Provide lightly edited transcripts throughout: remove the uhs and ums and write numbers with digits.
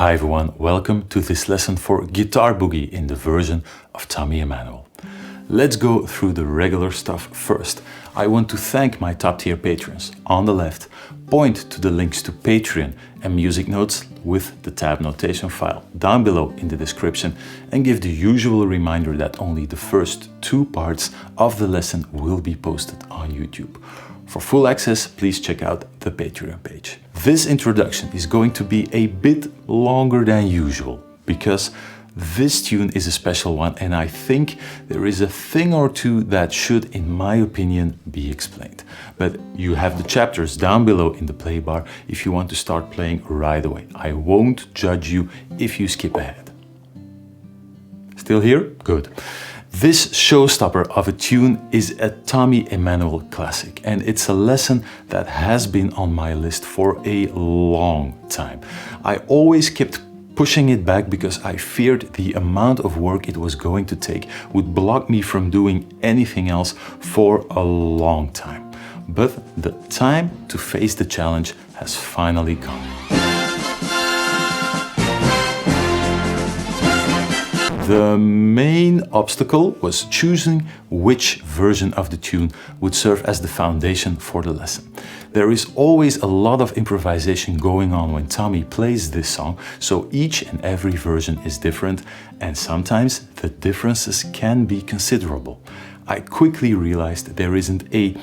Hi everyone, welcome to this lesson for Guitar Boogie in the version of Tommy Emmanuel. Let's go through the regular stuff first. I want to thank my top tier patrons. On the left, point to the links to Patreon and music notes with the tab notation file down below in the description, and give the usual reminder that only the first two parts of the lesson will be posted on YouTube. For full access, please check out the Patreon page. This introduction is going to be a bit longer than usual because this tune is a special one, and I think there is a thing or two that should, in my opinion, be explained. But you have the chapters down below in the play bar if you want to start playing right away. I won't judge you if you skip ahead. Still here? Good. This showstopper of a tune is a Tommy Emmanuel classic, and it's a lesson that has been on my list for a long time. I always kept pushing it back because I feared the amount of work it was going to take would block me from doing anything else for a long time. But the time to face the challenge has finally come. The main obstacle was choosing which version of the tune would serve as the foundation for the lesson. There is always a lot of improvisation going on when Tommy plays this song, so each and every version is different, and sometimes the differences can be considerable. I quickly realized there isn't a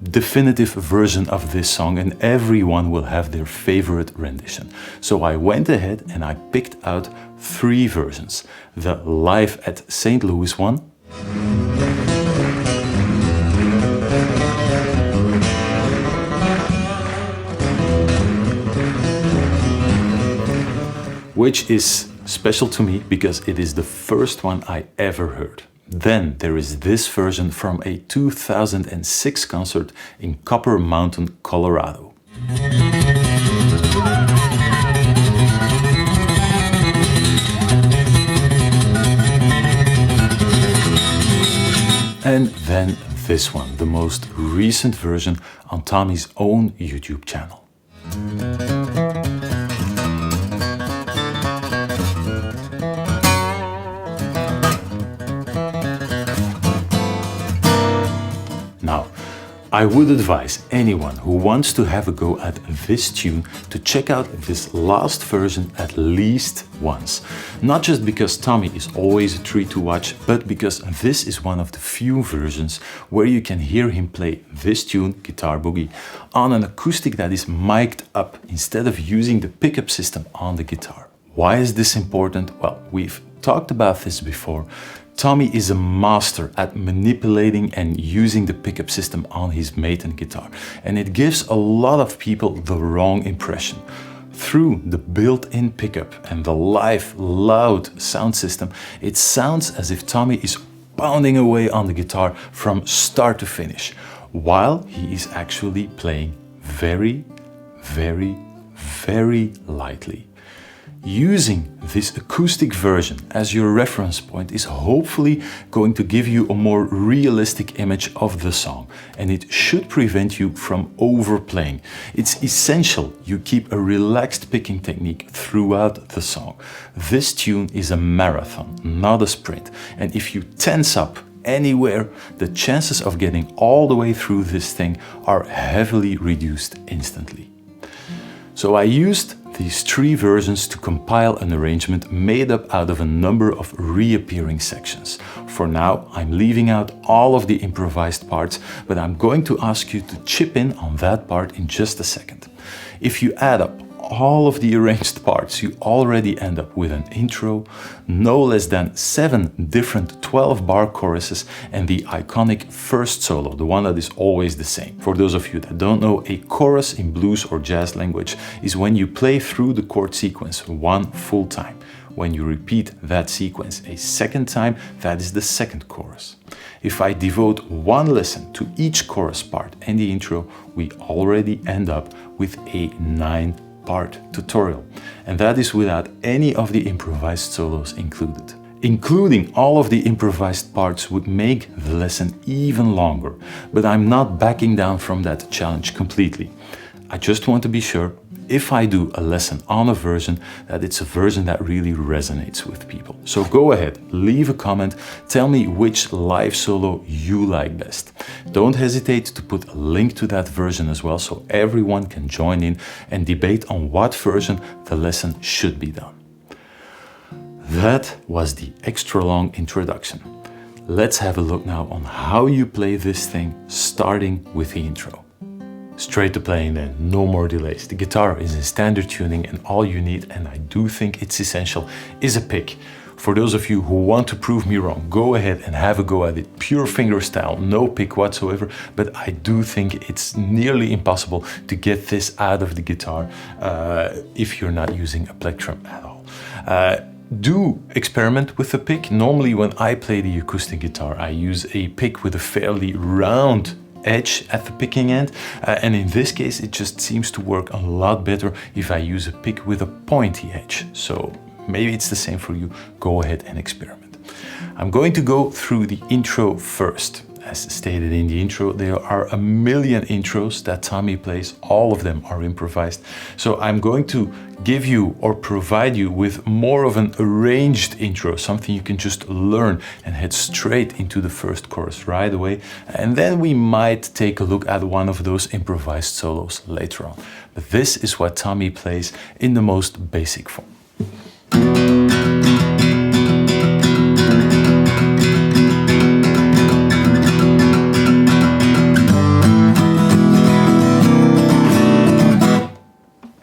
definitive version of this song, and everyone will have their favorite rendition. So I went ahead and I picked out three versions. The Live at St. Louis one, which is special to me because it is the first one I ever heard. Then there is this version from a 2006 concert in Copper Mountain, Colorado. And then this one, the most recent version on Tommy's own YouTube channel. Now, I would advise anyone who wants to have a go at this tune to check out this last version at least once. Not just because Tommy is always a treat to watch, but because this is one of the few versions where you can hear him play this tune, Guitar Boogie, on an acoustic that is mic'd up instead of using the pickup system on the guitar. Why is this important? Well, we've talked about this before. Tommy is a master at manipulating and using the pickup system on his Mayson guitar, and it gives a lot of people the wrong impression. Through the built-in pickup and the live, loud sound system, it sounds as if Tommy is pounding away on the guitar from start to finish, while he is actually playing very, very, very lightly. Using this acoustic version as your reference point is hopefully going to give you a more realistic image of the song, and it should prevent you from overplaying. It's essential you keep a relaxed picking technique throughout the song. This tune is a marathon, not a sprint, and if you tense up anywhere, the chances of getting all the way through this thing are heavily reduced instantly. So I used these three versions to compile an arrangement made up out of a number of reappearing sections. For now, I'm leaving out all of the improvised parts, but I'm going to ask you to chip in on that part in just a second. If you add up all of the arranged parts, you already end up with an intro, no less than 7 different 12-bar choruses, and the iconic first solo, the one that is always the same. For those of you that don't know, a chorus in blues or jazz language is when you play through the chord sequence one full time. When you repeat that sequence a second time, that is the second chorus. If I devote one lesson to each chorus part and the intro, we already end up with a 9-part tutorial, and that is without any of the improvised solos included. Including all of the improvised parts would make the lesson even longer, but I'm not backing down from that challenge completely. I just want to be sure if I do a lesson on a version, that it's a version that really resonates with people. So go ahead, leave a comment, tell me which live solo you like best. Don't hesitate to put a link to that version as well, so everyone can join in and debate on what version the lesson should be done. That was the extra long introduction. Let's have a look now on how you play this thing, starting with the intro. Straight to playing then, no more delays. The guitar is in standard tuning and all you need, and I do think it's essential, is a pick. For those of you who want to prove me wrong, go ahead and have a go at it. Pure fingerstyle, no pick whatsoever, but I do think it's nearly impossible to get this out of the guitar if you're not using a plectrum at all. Do experiment with the pick. Normally when I play the acoustic guitar, I use a pick with a fairly round edge at the picking end, and in this case it just seems to work a lot better if I use a pick with a pointy edge. So maybe it's the same for you. Go ahead and experiment. I'm going to go through the intro first. As stated in the intro, there are a million intros that Tommy plays. All of them are improvised. So I'm going to give you or provide you with more of an arranged intro, something you can just learn and head straight into the first chorus right away. And then we might take a look at one of those improvised solos later on. But this is what Tommy plays in the most basic form.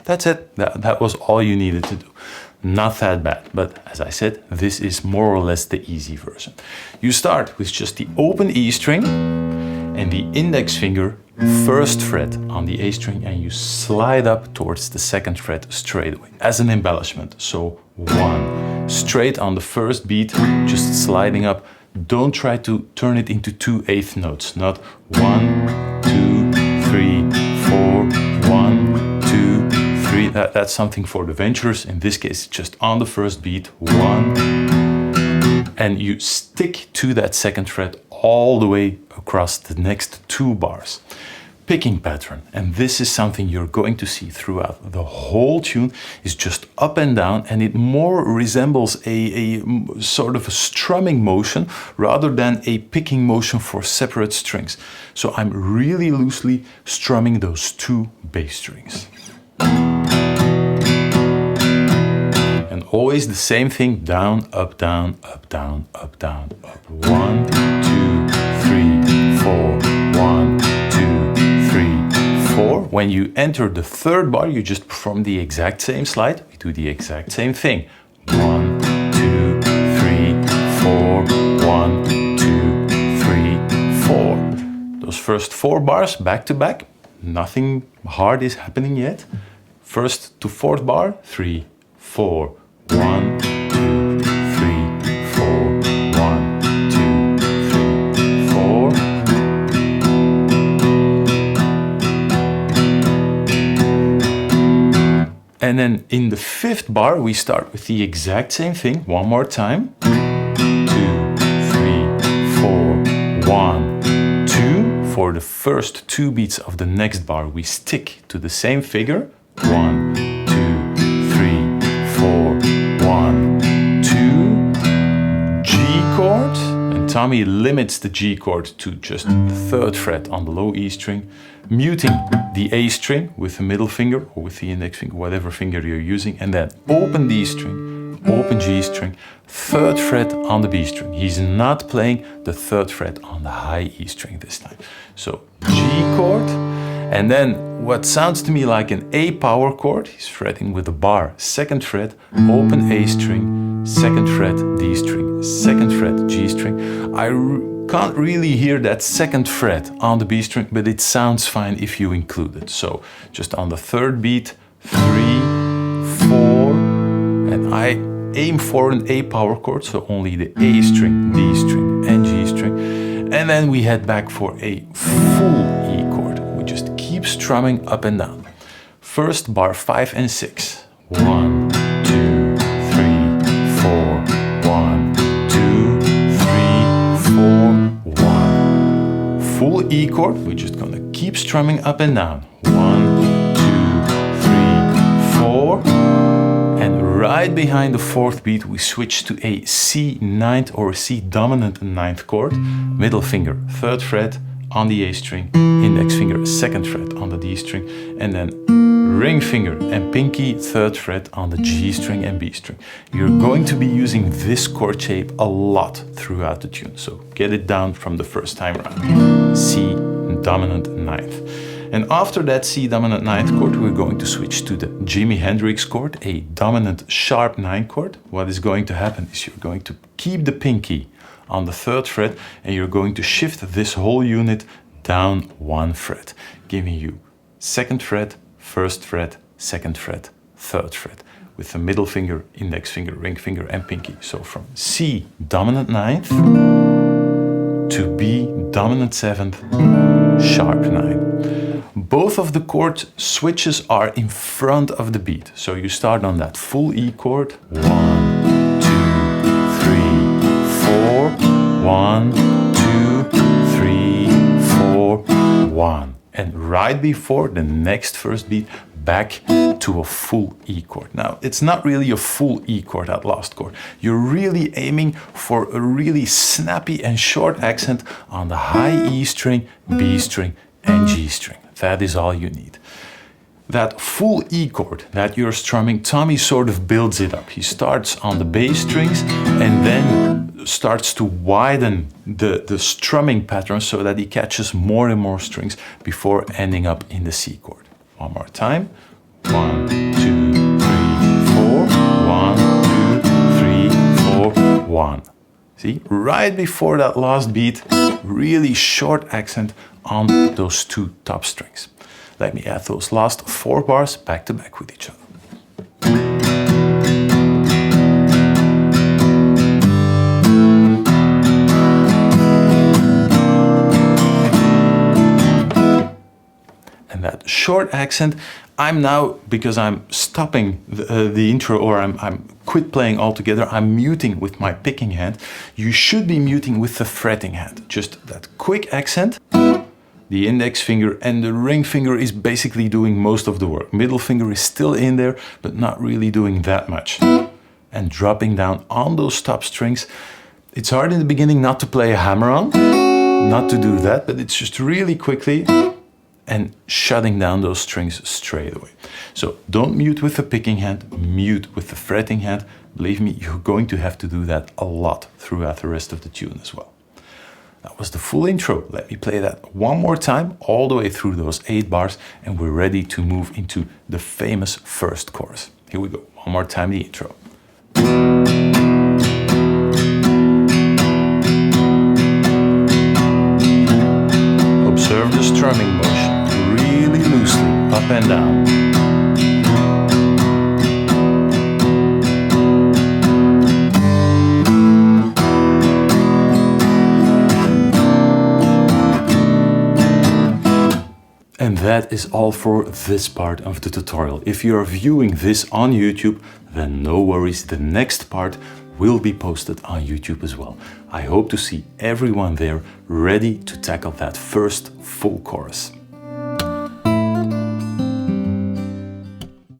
That's it. That was all you needed to do. Not that bad, but as I said, this is more or less the easy version. You start with just the open E string and the index finger first fret on the A string, and you slide up towards the second fret straight away as an embellishment. So 1, straight on the first beat, just sliding up. Don't try to turn it into 2 eighth notes, not 1, 2, 3, 4, 1, 2, 3. That's something for the venturers. In this case, just on the first beat, 1, and you stick to that second fret all the way across the next 2 bars. Picking pattern, and this is something you're going to see throughout the whole tune, is just up and down, and it more resembles a sort of a strumming motion rather than a picking motion for separate strings. So I'm really loosely strumming those 2 bass strings. And always the same thing, down, up, down, up, down, up, down, up. 1, 2, 3, 4, 1, 2, 3, 4. When you enter the third bar, you just perform the exact same slide. We do the exact same thing. 1, 2, 3, 4, 1, 2, 3, 4. Those first 4 bars back to back, nothing hard is happening yet. First to fourth bar, 3, 4, 1, 2, 3, 4, 1, 2, 3, 4. And then in the 5th bar, we start with the exact same thing. One more time. 2, 3, 4, 1, 2. For the first 2 beats of the next bar, we stick to the same figure. 1, 2, 3, 4, 1, 2. G chord. And Tommy limits the G chord to just the 3rd fret on the low E string, muting the A string with the middle finger or with the index finger, whatever finger you're using, and then open D string, open G string, 3rd fret on the B string. He's not playing the 3rd fret on the high E string this time. So G chord, and then what sounds to me like an A power chord, he's fretting with the bar, 2nd fret, open A string, 2nd fret D string, 2nd fret G string. I can't really hear that 2nd fret on the B string, but it sounds fine if you include it. So just on the 3rd beat, 3, 4, and I aim for an A power chord, so only the A string, D string, and G string. And then we head back for a full E chord. We just keep strumming up and down. First bar 5 and 6. 1, 2, 3, 4, 1, 2, 3, 4, 1. Full E chord, we're just gonna keep strumming up and down. 1, 2, 3, right behind the fourth beat, we switch to a C ninth or C dominant ninth chord, middle finger, third fret on the A string, index finger, second fret on the D string, and then ring finger and pinky, third fret on the G string and B string. You're going to be using this chord shape a lot throughout the tune, so get it down from the first time around. C dominant ninth. And after that C dominant ninth chord, we're going to switch to the Jimi Hendrix chord, a dominant sharp 9 chord. What is going to happen is you're going to keep the pinky on the third fret and you're going to shift this whole unit down 1 fret, giving you second fret, first fret, second fret, third fret, with the middle finger, index finger, ring finger and pinky. So from C dominant ninth to B dominant 7th, sharp 9. Both of the chord switches are in front of the beat. So you start on that full E chord. 1, 2, 3, 4. 1, 2, 3, 4, 1. And right before the next first beat, back to a full E chord. Now, it's not really a full E chord, that last chord. You're really aiming for a really snappy and short accent on the high E string, B string, and G string. That is all you need. That full E chord that you're strumming, Tommy sort of builds it up. He starts on the bass strings and then starts to widen the strumming pattern so that he catches more and more strings before ending up in the C chord. One more time. 1, 2, 3, 4. 1, 2, 3, 4, 1. See, right before that last beat, really short accent on those 2 top strings. Let me add those last 4 bars back to back with each other. And that short accent, I'm now, because I'm stopping the intro, or I'm quit playing altogether, I'm muting with my picking hand. You should be muting with the fretting hand. Just that quick accent. The index finger and the ring finger is basically doing most of the work. Middle finger is still in there, but not really doing that much. And dropping down on those top strings. It's hard in the beginning not to play a hammer on, not to do that, but it's just really quickly and shutting down those strings straight away. So don't mute with the picking hand, mute with the fretting hand. Believe me, you're going to have to do that a lot throughout the rest of the tune as well. That was the full intro. Let me play that one more time, all the way through those 8 bars, and we're ready to move into the famous first chorus. Here we go. One more time, the intro. Observe the strumming motion, really loosely, up and down. And that is all for this part of the tutorial. If you are viewing this on YouTube, then no worries, the next part will be posted on YouTube as well. I hope to see everyone there ready to tackle that first full chorus.